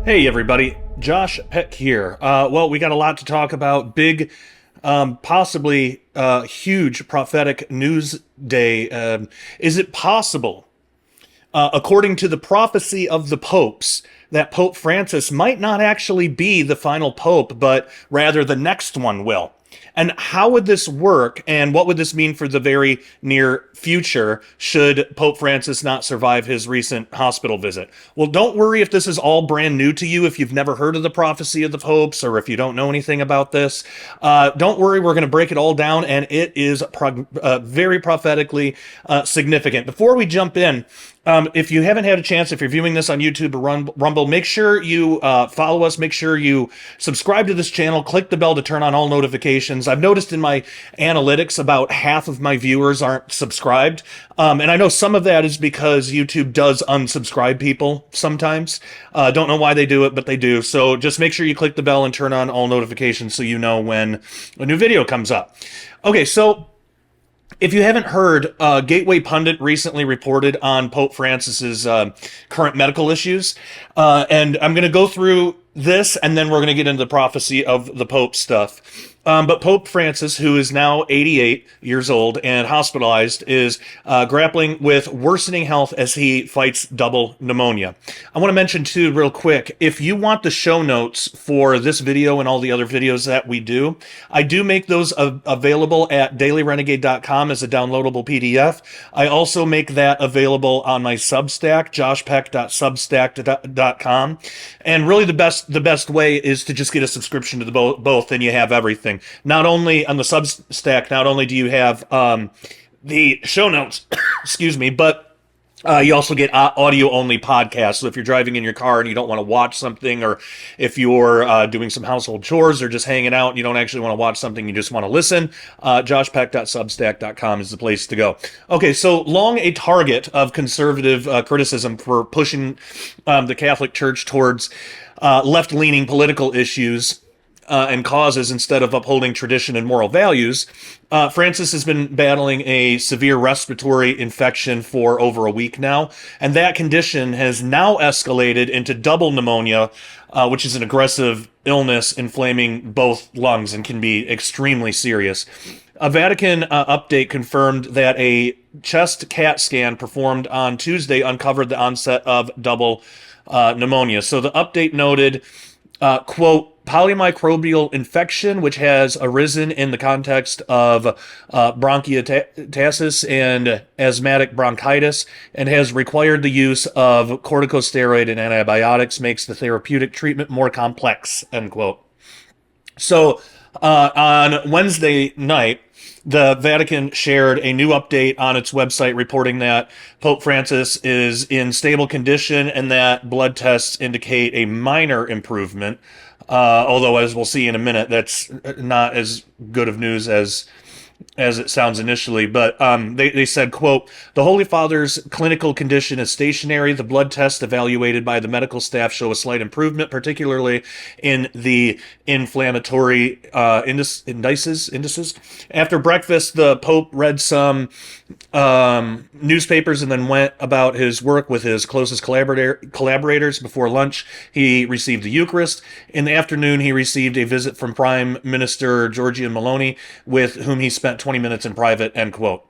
Hey everybody, Josh Peck here. Well, we got a lot to talk about. Big, possibly huge prophetic news day. Is it possible, according to the prophecy of the popes, that Pope Francis might not actually be the final pope, but rather the next one will? And how would this work, and what would this mean for the very near future should Pope Francis not survive his recent hospital visit? Well, don't worry if this is all brand new to you, if you've never heard of the prophecy of the popes, or if you don't know anything about this. Don't worry, we're going to break it all down, and it is very prophetically significant. Before we jump in, if you haven't had a chance, if you're viewing this on YouTube or Rumble, make sure you follow us. Make sure you subscribe to this channel. Click the bell to turn on all notifications. I've noticed in my analytics about half of my viewers aren't subscribed. And I know some of that is because YouTube does unsubscribe people sometimes. Don't know why they do it, but they do. So just make sure you click the bell and turn on all notifications so you know when a new video comes up. Okay, so if you haven't heard, Gateway Pundit recently reported on Pope Francis's current medical issues, and I'm going to go through this, and then we're going to get into the prophecy of the Pope stuff. But Pope Francis, who is now 88 years old and hospitalized, is grappling with worsening health as he fights double pneumonia. I want to mention, too, real quick, if you want the show notes for this video and all the other videos that we do, I do make those available at dailyrenegade.com as a downloadable PDF. I also make that available on my Substack, joshpeck.substack.com. And really the best way is to just get a subscription to the both, and you have everything. Not only on the Substack, not only do you have the show notes, excuse me, but you also get audio-only podcasts. So if you're driving in your car and you don't want to watch something, or if you're doing some household chores or just hanging out and you don't actually want to watch something, you just want to listen, joshpeck.substack.com is the place to go. Okay, so long a target of conservative criticism for pushing the Catholic Church towards left-leaning political issues and causes instead of upholding tradition and moral values, Francis has been battling a severe respiratory infection for over a week now, and that condition has now escalated into double pneumonia, which is an aggressive illness inflaming both lungs and can be extremely serious. A Vatican update confirmed that a chest CAT scan performed on Tuesday uncovered the onset of double pneumonia. So the update noted, quote, polymicrobial infection, which has arisen in the context of bronchiectasis and asthmatic bronchitis, and has required the use of corticosteroid and antibiotics, makes the therapeutic treatment more complex, end quote. So on Wednesday night, the Vatican shared a new update on its website reporting that Pope Francis is in stable condition and that blood tests indicate a minor improvement. Although, as we'll see in a minute, that's not as good of news as it sounds initially. But they said, quote, the Holy Father's clinical condition is stationary. The blood tests evaluated by the medical staff show a slight improvement, particularly in the inflammatory indices. After breakfast, the Pope read some newspapers and then went about his work with his closest collaborators. Before lunch, he received the Eucharist. In the afternoon, he received a visit from Prime Minister Giorgia Meloni, with whom he spent 20 minutes in private, end quote.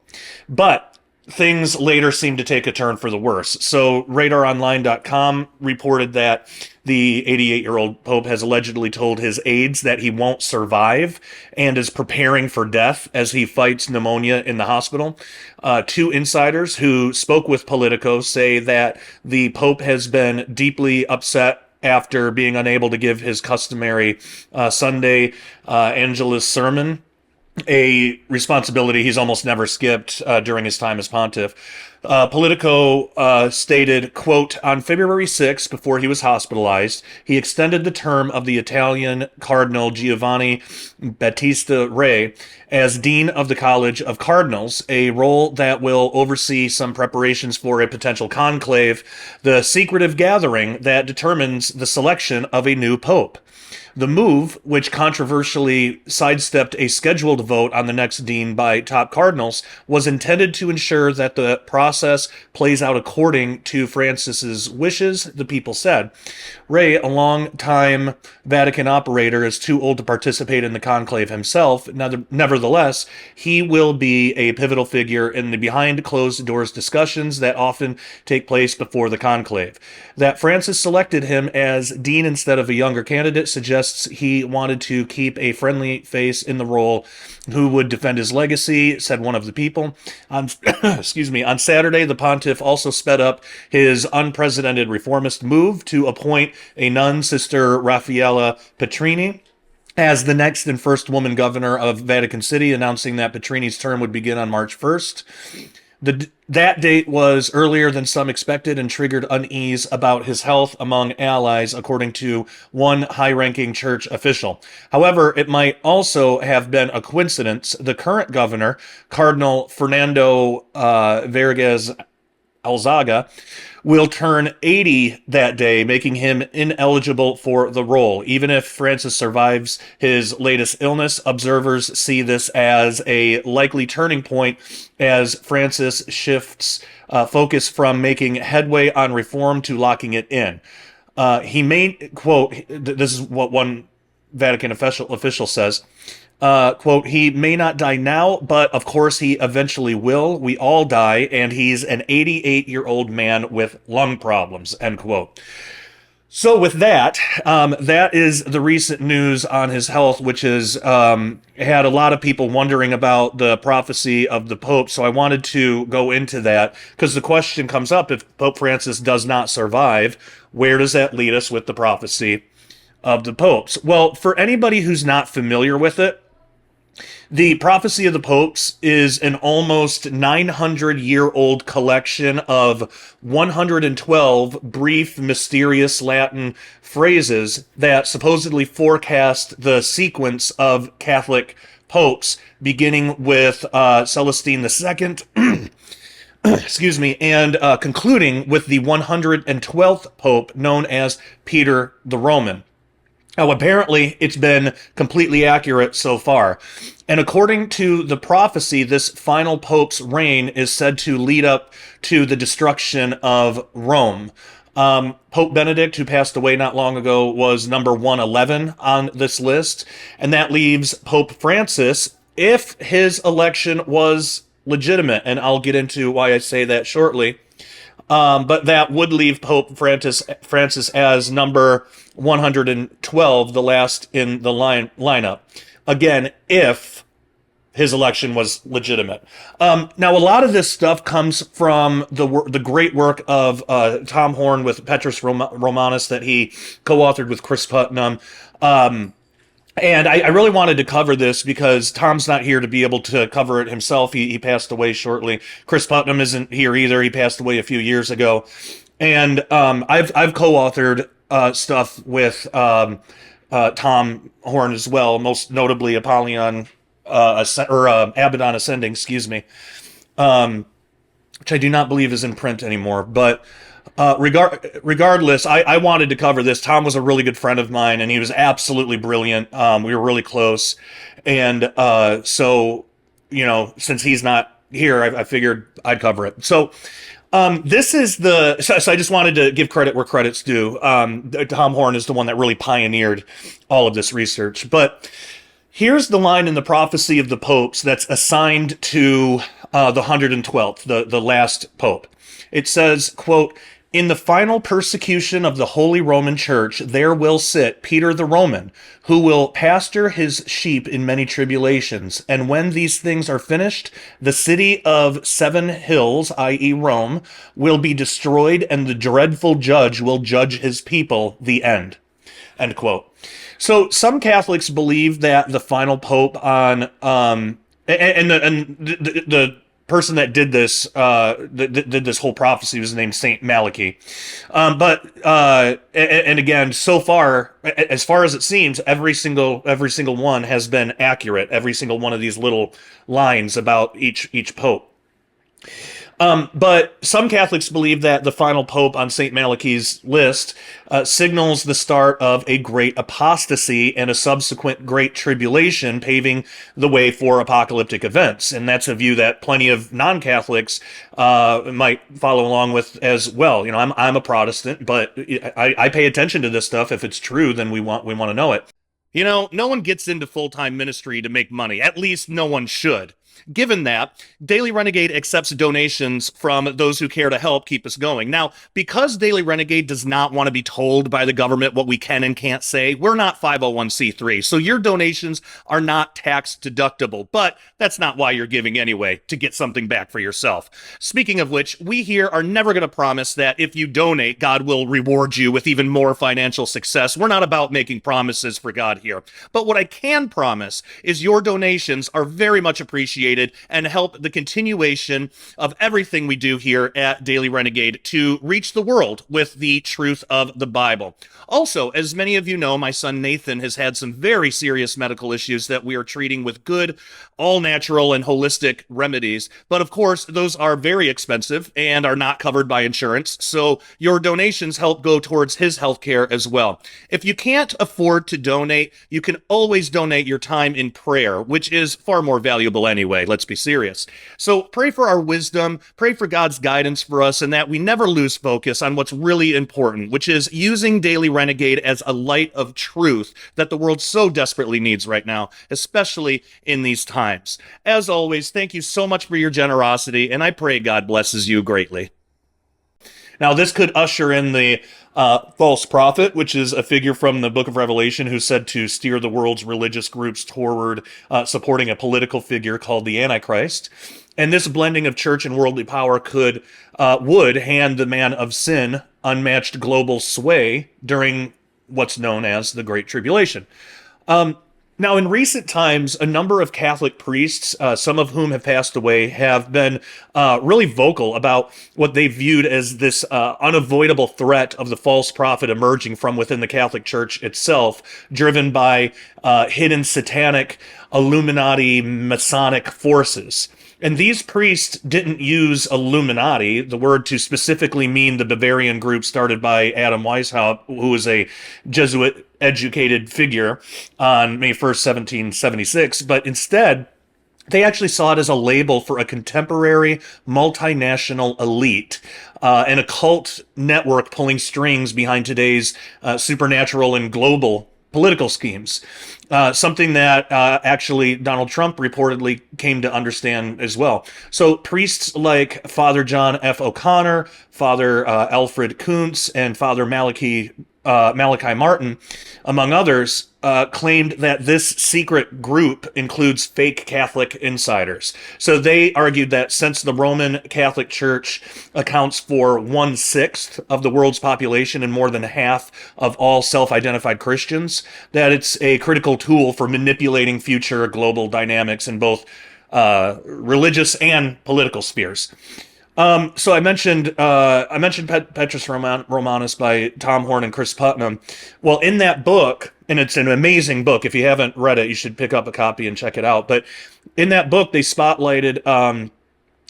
But things later seemed to take a turn for the worse. So RadarOnline.com reported that the 88-year-old Pope has allegedly told his aides that he won't survive and is preparing for death as he fights pneumonia in the hospital. Two insiders who spoke with Politico say that the Pope has been deeply upset after being unable to give his customary Sunday Angelus sermon, a responsibility he's almost never skipped during his time as pontiff. Politico stated, quote, on February 6th, before he was hospitalized, he extended the term of the Italian Cardinal Giovanni Battista Re as Dean of the College of Cardinals, a role that will oversee some preparations for a potential conclave, the secretive gathering that determines the selection of a new pope. The move, which controversially sidestepped a scheduled vote on the next dean by top cardinals, was intended to ensure that the process process plays out according to Francis's wishes, the people said. Ray, a long-time Vatican operator, is too old to participate in the conclave himself. Nevertheless, he will be a pivotal figure in the behind-closed-doors discussions that often take place before the conclave. That Francis selected him as dean instead of a younger candidate suggests he wanted to keep a friendly face in the role who would defend his legacy, said one of the people. On, on Saturday, the pontiff also sped up his unprecedented reformist move to appoint a nun, Sister Raffaella Petrini, as the next and first woman governor of Vatican City, announcing that Petrini's term would begin on March 1st. That date was earlier than some expected and triggered unease about his health among allies, according to one high-ranking church official. However, it might also have been a coincidence. The current governor, Cardinal Fernando Vergez Alzaga, will turn 80 that day, making him ineligible for the role. Even if Francis survives his latest illness, observers see this as a likely turning point as Francis shifts focus from making headway on reform to locking it in. He may, quote, this is what one Vatican official says, quote, he may not die now, but of course he eventually will. We all die, and he's an 88-year-old man with lung problems, end quote. So with that, that is the recent news on his health, which has had a lot of people wondering about the prophecy of the Pope. So I wanted to go into that because the question comes up, if Pope Francis does not survive, where does that lead us with the prophecy of the popes? Well, for anybody who's not familiar with it, the Prophecy of the Popes is an almost 900-year-old collection of 112 brief, mysterious Latin phrases that supposedly forecast the sequence of Catholic popes, beginning with Celestine II, excuse me, and concluding with the 112th pope, known as Peter the Roman. Now, apparently, it's been completely accurate so far. And according to the prophecy, this final pope's reign is said to lead up to the destruction of Rome. Pope Benedict, who passed away not long ago, was number 111 on this list. And that leaves Pope Francis, if his election was legitimate. And I'll get into why I say that shortly. But that would leave Pope Francis as number 112, the last in the lineup. Again, if his election was legitimate. Now, a lot of this stuff comes from the great work of Tom Horn with Petrus Romanus that he co-authored with Chris Putnam. And I really wanted to cover this because Tom's not here to be able to cover it himself. He passed away shortly. Chris Putnam isn't here either. He passed away a few years ago. And I've co-authored stuff with Tom Horn as well, most notably Apollyon Abaddon Ascending, excuse me, which I do not believe is in print anymore. But regardless, I wanted to cover this. Tom was a really good friend of mine, and he was absolutely brilliant. We were really close. And so, you know, since he's not here, I figured I'd cover it. So this is so I just wanted to give credit where credit's due. Tom Horn is the one that really pioneered all of this research. But here's the line in the Prophecy of the Popes that's assigned to the 112th, the last pope. It says, quote, "In the final persecution of the Holy Roman Church, there will sit Peter the Roman, who will pasture his sheep in many tribulations. And when these things are finished, the city of 7 hills, i.e. Rome, will be destroyed, and the dreadful judge will judge his people, the end." End quote. So some Catholics believe that the final pope on the person that did this did this whole prophecy was named Saint Malachy. But again, so far as it seems, every single one has been accurate. Every single one of these little lines about each pope. But some Catholics believe that the final pope on St. Malachi's list signals the start of a great apostasy and a subsequent great tribulation, paving the way for apocalyptic events. And that's a view that plenty of non-Catholics might follow along with as well. You know, I'm a Protestant, but I pay attention to this stuff. If it's true, then we want to know it. You know, no one gets into full-time ministry to make money. At least no one should. Given that, Daily Renegade accepts donations from those who care to help keep us going. Now, because Daily Renegade does not want to be told by the government what we can and can't say, we're not 501c3, so your donations are not tax deductible, but that's not why you're giving anyway, to get something back for yourself. Speaking of which, we here are never going to promise that if you donate, God will reward you with even more financial success. We're not about making promises for God here. But what I can promise is your donations are very much appreciated and help the continuation of everything we do here at Daily Renegade to reach the world with the truth of the Bible. Also, as many of you know, my son Nathan has had some very serious medical issues that we are treating with good, all-natural and holistic remedies. But of course, those are very expensive and are not covered by insurance, so your donations help go towards his health care as well. If you can't afford to donate, you can always donate your time in prayer, which is far more valuable anyway. Let's be serious. So pray for our wisdom, pray for God's guidance for us, and that we never lose focus on what's really important, which is using Daily Renegade as a light of truth that the world so desperately needs right now, especially in these times. As always, thank you so much for your generosity, and I pray God blesses you greatly. Now, this could usher in the false prophet, which is a figure from the book of Revelation who's said to steer the world's religious groups toward supporting a political figure called the Antichrist. And this blending of church and worldly power would hand the man of sin unmatched global sway during what's known as the Great Tribulation. Now, in recent times, a number of Catholic priests, some of whom have passed away, have been really vocal about what they viewed as this unavoidable threat of the false prophet emerging from within the Catholic Church itself, driven by hidden satanic, Illuminati, Masonic forces. And these priests didn't use Illuminati, the word, to specifically mean the Bavarian group started by Adam Weishaupt, who was a Jesuit-educated figure on May 1st, 1776, but instead, they actually saw it as a label for a contemporary multinational elite, an occult network pulling strings behind today's supernatural and global political schemes. Something that actually Donald Trump reportedly came to understand as well. So priests like Father John F. O'Connor, Father Alfred Kuntz, and Father Malachi Martin, among others, claimed that this secret group includes fake Catholic insiders. So they argued that since the Roman Catholic Church accounts for 1/6 of the world's population and more than half of all self-identified Christians, that it's a critical tool for manipulating future global dynamics in both religious and political spheres. So I mentioned Petrus Romanus by Tom Horn and Chris Putnam. Well, in that book, and it's an amazing book. If you haven't read it, you should pick up a copy and check it out. But in that book, they spotlighted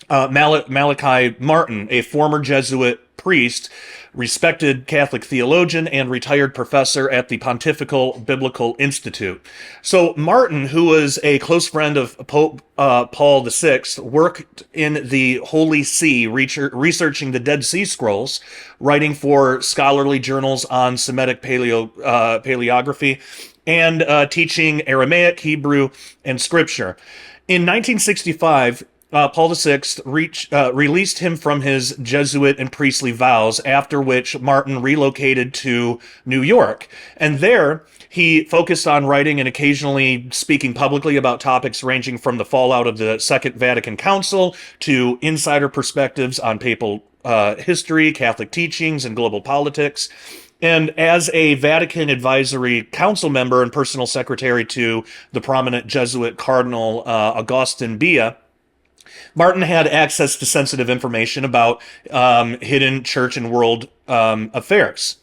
Malachi Martin, a former Jesuit priest, respected Catholic theologian, and retired professor at the Pontifical Biblical Institute. So Martin, who was a close friend of Pope Paul VI, worked in the Holy See, researching the Dead Sea Scrolls, writing for scholarly journals on Semitic paleography, and teaching Aramaic, Hebrew, and Scripture. In 1965, Paul VI released him from his Jesuit and priestly vows, after which Martin relocated to New York. And there, he focused on writing and occasionally speaking publicly about topics ranging from the fallout of the Second Vatican Council to insider perspectives on papal history, Catholic teachings, and global politics. And as a Vatican Advisory Council member and personal secretary to the prominent Jesuit Cardinal Augustin Bia, Martin had access to sensitive information about hidden church and world affairs.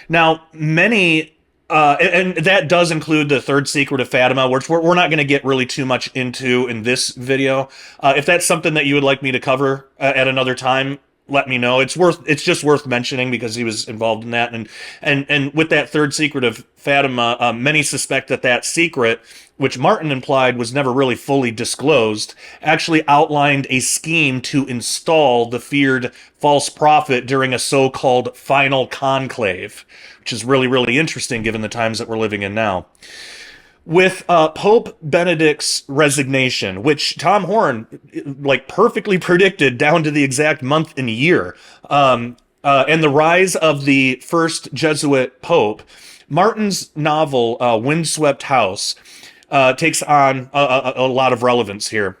Now, many And that does include the third secret of Fatima, which we're not going to get really too much into in this video. If that's something that you would like me to cover at another time, let me know. It's just worth mentioning because he was involved in that. And with that third secret of Fatima, many suspect that that secret, which Martin implied was never really fully disclosed, actually outlined a scheme to install the feared false prophet during a so-called final conclave, which is really, really interesting given the times that we're living in now. With Pope Benedict's resignation, which Tom Horn like perfectly predicted down to the exact month and year, and the rise of the first Jesuit pope, Martin's novel Windswept House takes on a lot of relevance here.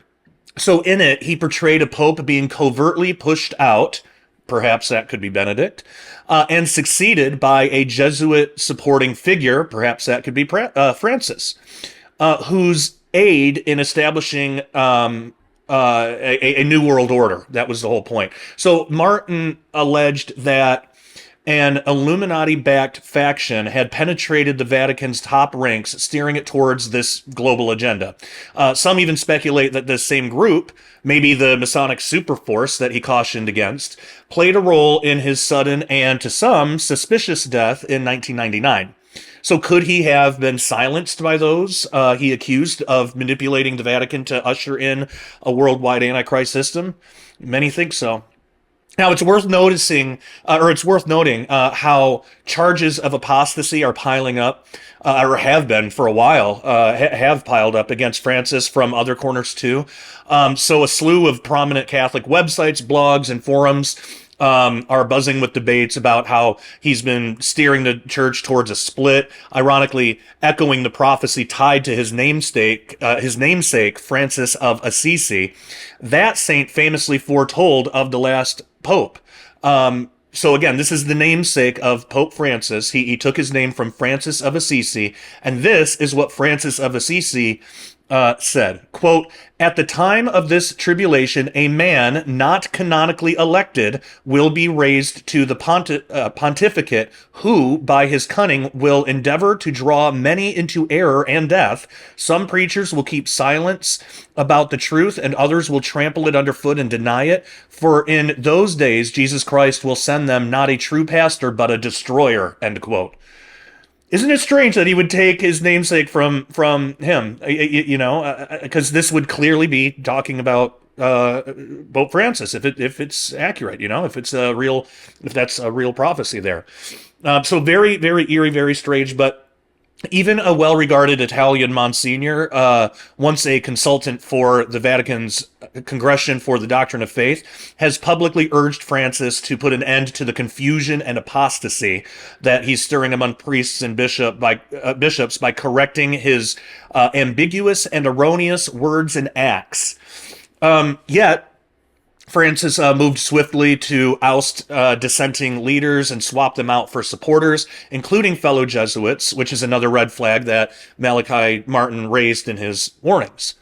So in it, he portrayed a pope being covertly pushed out, perhaps that could be Benedict, and succeeded by a Jesuit supporting figure, perhaps that could be Francis, whose aid in establishing a new world order. That was the whole point. So Martin alleged that an Illuminati-backed faction had penetrated the Vatican's top ranks, steering it towards this global agenda. Some even speculate that this same group, maybe the Masonic superforce that he cautioned against, played a role in his sudden and, to some, suspicious death in 1999. So could he have been silenced by those he accused of manipulating the Vatican to usher in a worldwide Antichrist system? Many think so. Now, it's worth noticing, or it's worth noting, how charges of apostasy are piling up, or have been for a while, have piled up against Francis from other corners too. So a slew of prominent Catholic websites, blogs, and forums are buzzing with debates about how he's been steering the church towards a split, ironically echoing the prophecy tied to his namesake, Francis of Assisi. That saint famously foretold of the last pope. So again, this is the namesake of Pope Francis. He took his name from Francis of Assisi, and this is what Francis of Assisi said, quote, "At the time of this tribulation, a man not canonically elected will be raised to the pontificate, who, by his cunning, will endeavor to draw many into error and death. Some preachers will keep silence about the truth, and others will trample it underfoot and deny it. For in those days, Jesus Christ will send them not a true pastor, but a destroyer," end quote. Isn't it strange that he would take his namesake from him? You know, because this would clearly be talking about Pope Francis, if it's accurate. You know, if that's a real prophecy there. So very, very eerie, very strange, but. Even a well-regarded Italian Monsignor, once a consultant for the Vatican's Congregation for the Doctrine of Faith, has publicly urged Francis to put an end to the confusion and apostasy that he's stirring among priests and bishops by correcting his ambiguous and erroneous words and acts. Yet, Francis moved swiftly to oust dissenting leaders and swap them out for supporters, including fellow Jesuits, which is another red flag that Malachi Martin raised in his warnings.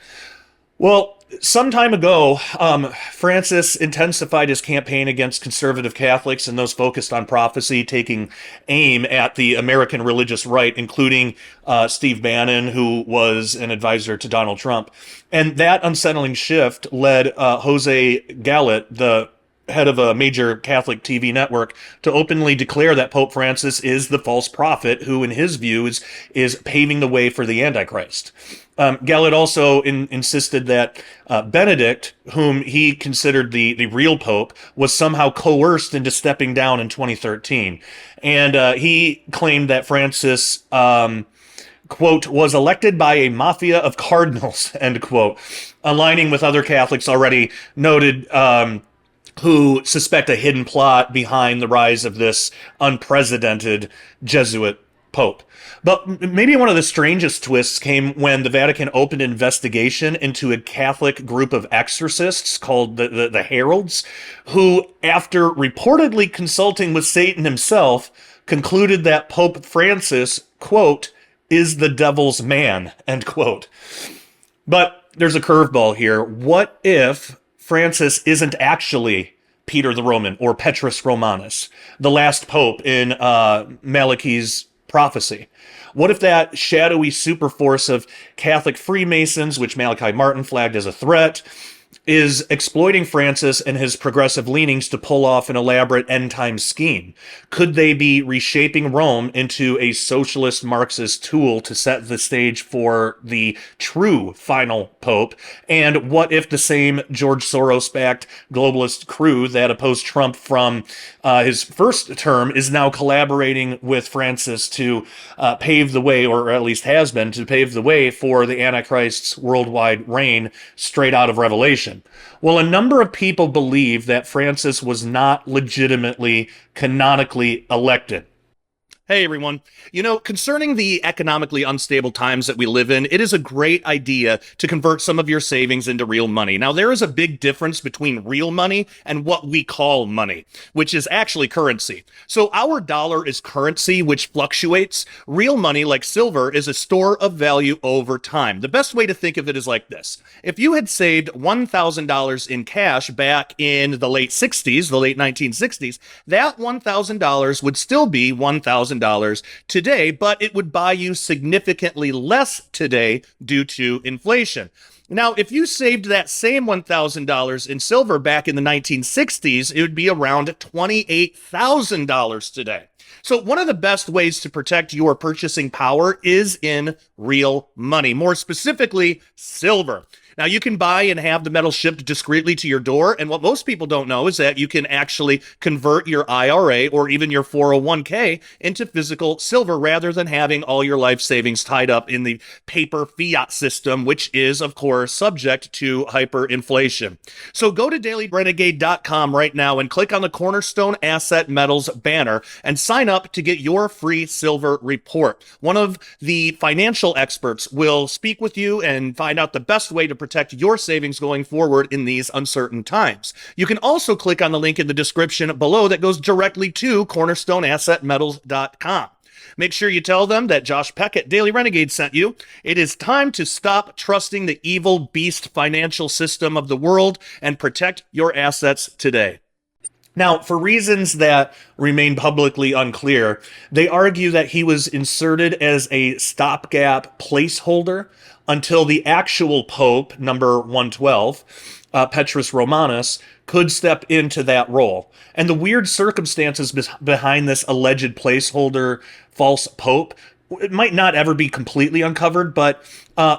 Well, some time ago, Francis intensified his campaign against conservative Catholics and those focused on prophecy, taking aim at the American religious right, including Steve Bannon, who was an advisor to Donald Trump. And that unsettling shift led Jose Gallet, the head of a major Catholic TV network, to openly declare that Pope Francis is the false prophet who, in his view, is paving the way for the Antichrist. Gallet also insisted that Benedict, whom he considered the real pope, was somehow coerced into stepping down in 2013. And he claimed that Francis, quote, was elected by a mafia of cardinals, end quote, aligning with other Catholics already noted who suspect a hidden plot behind the rise of this unprecedented Jesuit pope. But maybe one of the strangest twists came when the Vatican opened an investigation into a Catholic group of exorcists called the Heralds, who, after reportedly consulting with Satan himself, concluded that Pope Francis, quote, is the devil's man, end quote. But there's a curveball here. What if Francis isn't actually Peter the Roman or Petrus Romanus, the last pope in Malachi's prophecy? What if that shadowy superforce of Catholic Freemasons, which Malachi Martin flagged as a threat, is exploiting Francis and his progressive leanings to pull off an elaborate end time scheme? Could they be reshaping Rome into a socialist Marxist tool to set the stage for the true final pope? And what if the same George Soros backed globalist crew that opposed Trump from his first term is now collaborating with Francis to pave the way, or at least has been, to pave the way for the Antichrist's worldwide reign straight out of Revelation? Well, a number of people believe that Francis was not legitimately, canonically elected. Hey everyone. Concerning the economically unstable times that we live in, it is a great idea to convert some of your savings into real money. Now, there is a big difference between real money and what we call money, which is actually currency. So our dollar is currency, which fluctuates. Real money, like silver, is a store of value over time. The best way to think of it is like this. If you had saved $1,000 in cash back in the late 60s, the late 1960s, that $1,000 would still be $1,000 today, but it would buy you significantly less today due to inflation. Now, if you saved that same $1,000 in silver back in the 1960s, it would be around $28,000 today. So one of the best ways to protect your purchasing power is in real money, more specifically, silver. Now, you can buy and have the metal shipped discreetly to your door, and what most people don't know is that you can actually convert your IRA or even your 401k into physical silver rather than having all your life savings tied up in the paper fiat system, which is, of course, subject to hyperinflation. So go to dailyrenegade.com right now and click on the Cornerstone Asset Metals banner and sign up to get your free silver report. One of the financial experts will speak with you and find out the best way to protect your savings going forward in these uncertain times. You can also click on the link in the description below that goes directly to cornerstoneassetmetals.com. Make sure you tell them that Josh Peck at Daily Renegade sent you. It is time to stop trusting the evil beast financial system of the world and protect your assets today. Now, for reasons that remain publicly unclear, they argue that he was inserted as a stopgap placeholder until the actual Pope, number 112, Petrus Romanus, could step into that role. And the weird circumstances behind this alleged placeholder false Pope, it might not ever be completely uncovered, but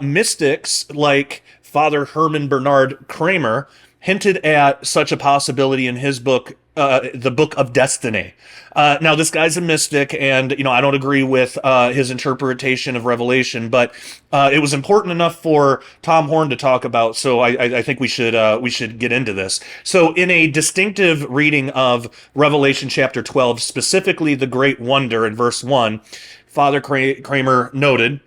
mystics like Father Herman Bernard Kramer hinted at such a possibility in his book, The Book of Destiny. Now, this guy's a mystic, and I don't agree with his interpretation of Revelation, but it was important enough for Tom Horn to talk about, so I think we should get into this. So, in a distinctive reading of Revelation chapter 12, specifically the Great Wonder in verse 1, Father Kramer noted,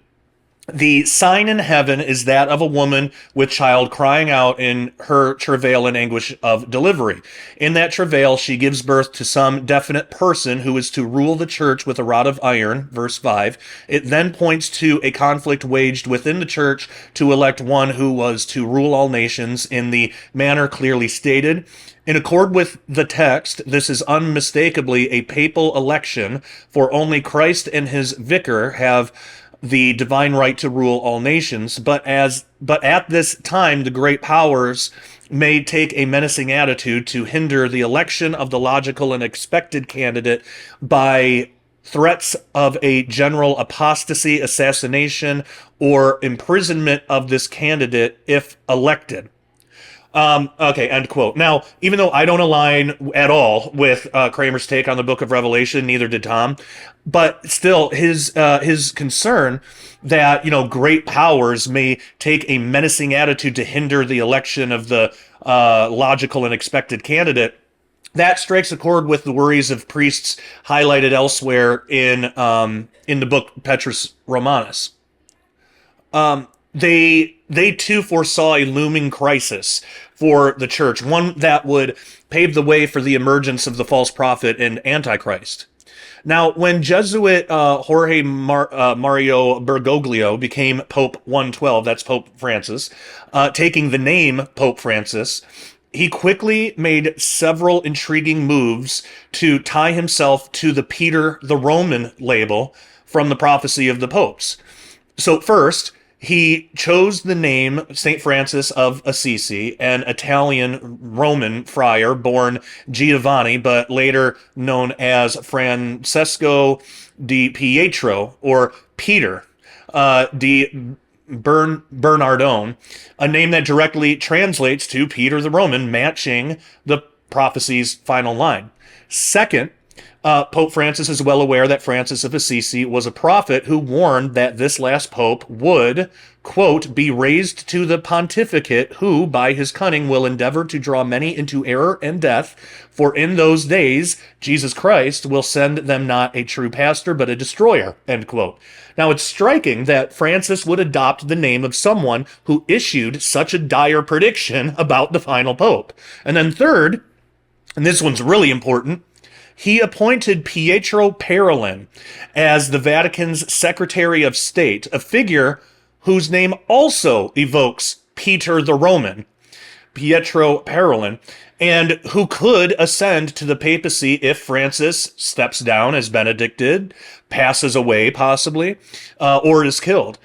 "The sign in heaven is that of a woman with child crying out in her travail and anguish of delivery. In that travail, she gives birth to some definite person who is to rule the church with a rod of iron," verse 5. It then points to a conflict waged within the church to elect one who was to rule all nations in the manner clearly stated. In accord with the text, this is unmistakably a papal election, for only Christ and his vicar have the divine right to rule all nations, but at this time the great powers may take a menacing attitude to hinder the election of the logical and expected candidate by threats of a general apostasy, assassination, or imprisonment of this candidate if elected. Okay, end quote. Now, even though I don't align at all with Kramer's take on the Book of Revelation, neither did Tom, but still, his concern that great powers may take a menacing attitude to hinder the election of the logical and expected candidate, that strikes a chord with the worries of priests highlighted elsewhere in the book Petrus Romanus. They too foresaw a looming crisis for the church, one that would pave the way for the emergence of the false prophet and Antichrist. Now, when Jesuit Jorge Mario Bergoglio became Pope 112, that's Pope Francis, taking the name Pope Francis, he quickly made several intriguing moves to tie himself to the Peter the Roman label from the prophecy of the popes. So first, he chose the name St. Francis of Assisi, an Italian Roman friar born Giovanni, but later known as Francesco di Pietro, or Peter di Bernardone, a name that directly translates to Peter the Roman, matching the prophecy's final line. Second, Pope Francis is well aware that Francis of Assisi was a prophet who warned that this last pope would, quote, be raised to the pontificate, who, by his cunning, will endeavor to draw many into error and death, for in those days Jesus Christ will send them not a true pastor, but a destroyer, end quote. Now, it's striking that Francis would adopt the name of someone who issued such a dire prediction about the final pope. And then third, and this one's really important, he appointed Pietro Parolin as the Vatican's Secretary of State, a figure whose name also evokes Peter the Roman, Pietro Parolin, and who could ascend to the papacy if Francis steps down, as Benedict did, passes away possibly, or is killed.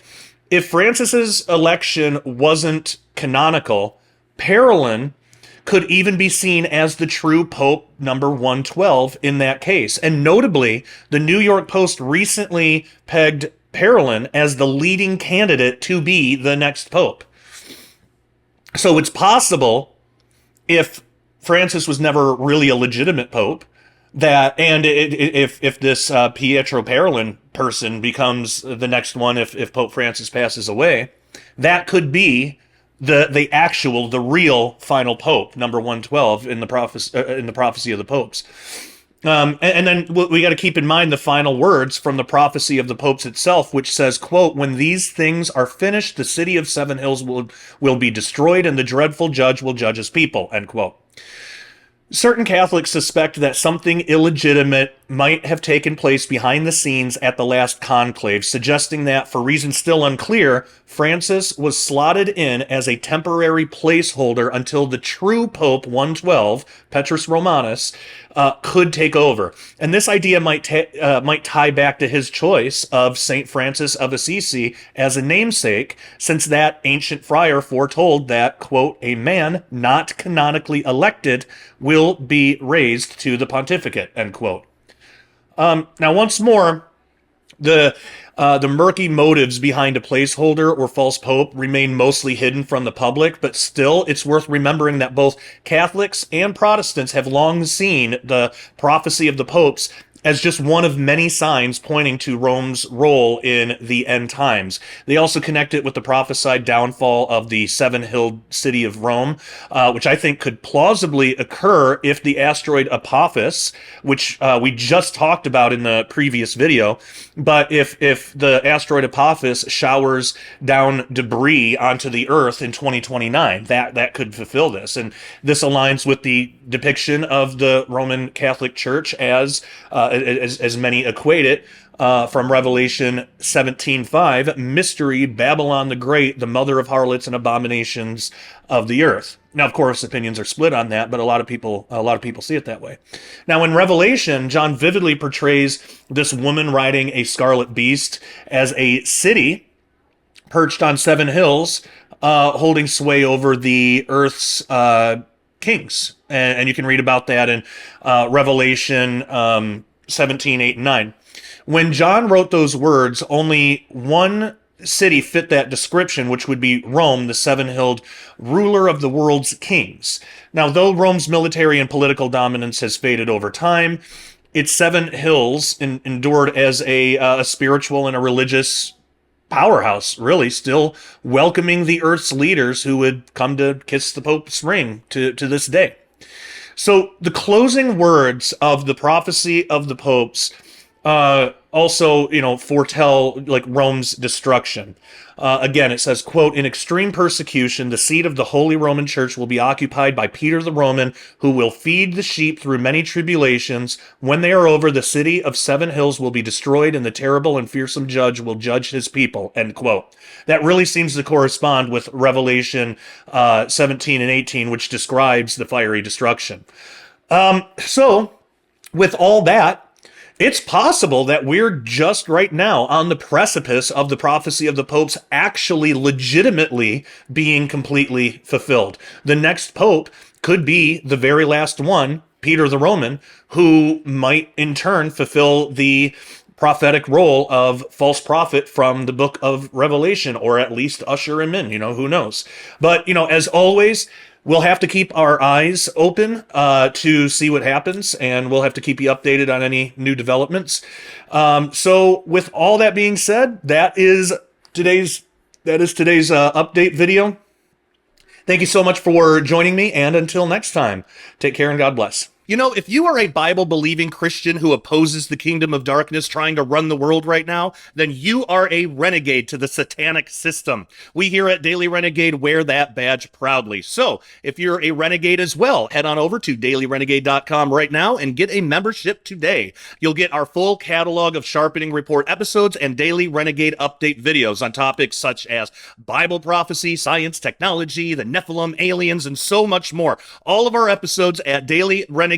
If Francis's election wasn't canonical, Parolin could even be seen as the true Pope number 112 in that case. And notably, the New York Post recently pegged Parolin as the leading candidate to be the next Pope. So it's possible, if Francis was never really a legitimate Pope, that, and if this Pietro Parolin person becomes the next one, if Pope Francis passes away, that could be the real final pope, number 112 in the prophecy of the popes. And then we got to keep in mind the final words from the prophecy of the popes itself, which says, quote, when these things are finished, the city of Seven Hills will be destroyed, and the dreadful judge will judge his people, end quote. Certain Catholics suspect that something illegitimate might have taken place behind the scenes at the last conclave, suggesting that, for reasons still unclear, Francis was slotted in as a temporary placeholder until the true Pope 112, Petrus Romanus, could take over. And this idea might tie back to his choice of St. Francis of Assisi as a namesake, since that ancient friar foretold that, quote, a man not canonically elected will be raised to the pontificate, end quote. Now, once more, the murky motives behind a placeholder or false pope remain mostly hidden from the public, but still, it's worth remembering that both Catholics and Protestants have long seen the prophecy of the popes as just one of many signs pointing to Rome's role in the end times. They also connect it with the prophesied downfall of the seven-hilled city of Rome, which I think could plausibly occur if the asteroid Apophis, which we just talked about in the previous video, but if the asteroid Apophis showers down debris onto the Earth in 2029, that could fulfill this. And this aligns with the depiction of the Roman Catholic Church as many equate it, from Revelation 17:5, mystery, Babylon the Great, the mother of harlots and abominations of the earth. Now, of course, opinions are split on that, but a lot of people see it that way. Now, in Revelation, John vividly portrays this woman riding a scarlet beast as a city perched on seven hills, holding sway over the earth's kings. And you can read about that in Revelation 17, 8, and 9. When John wrote those words, only one city fit that description, which would be Rome, the seven-hilled ruler of the world's kings. Now, though Rome's military and political dominance has faded over time, its seven hills endured as a spiritual and a religious powerhouse, really, still welcoming the earth's leaders who would come to kiss the Pope's ring to this day. So the closing words of the prophecy of the popes also, foretell like Rome's destruction. Again, it says, quote, in extreme persecution, the seat of the Holy Roman Church will be occupied by Peter the Roman, who will feed the sheep through many tribulations. When they are over, the city of seven hills will be destroyed, and the terrible and fearsome judge will judge his people, end quote. That really seems to correspond with Revelation 17 and 18, which describes the fiery destruction. So, with all that, It's possible that we're just right now on the precipice of the prophecy of the popes actually legitimately being completely fulfilled. The next pope could be the very last one, Peter the Roman, who might in turn fulfill the prophetic role of false prophet from the book of Revelation, or at least usher him in. Who knows? But, as always, we'll have to keep our eyes open to see what happens, and we'll have to keep you updated on any new developments. So, with all that being said, that is today's update video. Thank you so much for joining me, and until next time, take care and God bless. If you are a Bible-believing Christian who opposes the kingdom of darkness trying to run the world right now, then you are a renegade to the satanic system. We here at Daily Renegade wear that badge proudly. So, if you're a renegade as well, head on over to dailyrenegade.com right now and get a membership today. You'll get our full catalog of Sharpening Report episodes and Daily Renegade update videos on topics such as Bible prophecy, science, technology, the Nephilim, aliens, and so much more. All of our episodes at Daily Renegade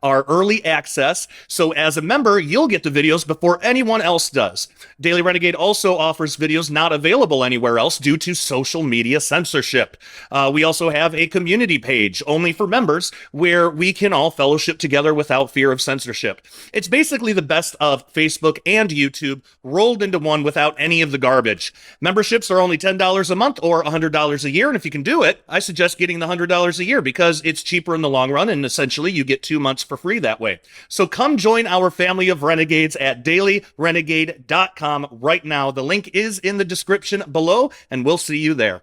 are early access, so as a member, you'll get the videos before anyone else does. Daily Renegade also offers videos not available anywhere else due to social media censorship. We also have a community page only for members where we can all fellowship together without fear of censorship. It's basically the best of Facebook and YouTube rolled into one without any of the garbage. Memberships are only $10 a month or $100 a year, and if you can do it, I suggest getting the $100 a year because it's cheaper in the long run, and essentially you get 2 months for free that way. So come join our family of renegades at dailyrenegade.com right now. The link is in the description below, and we'll see you there.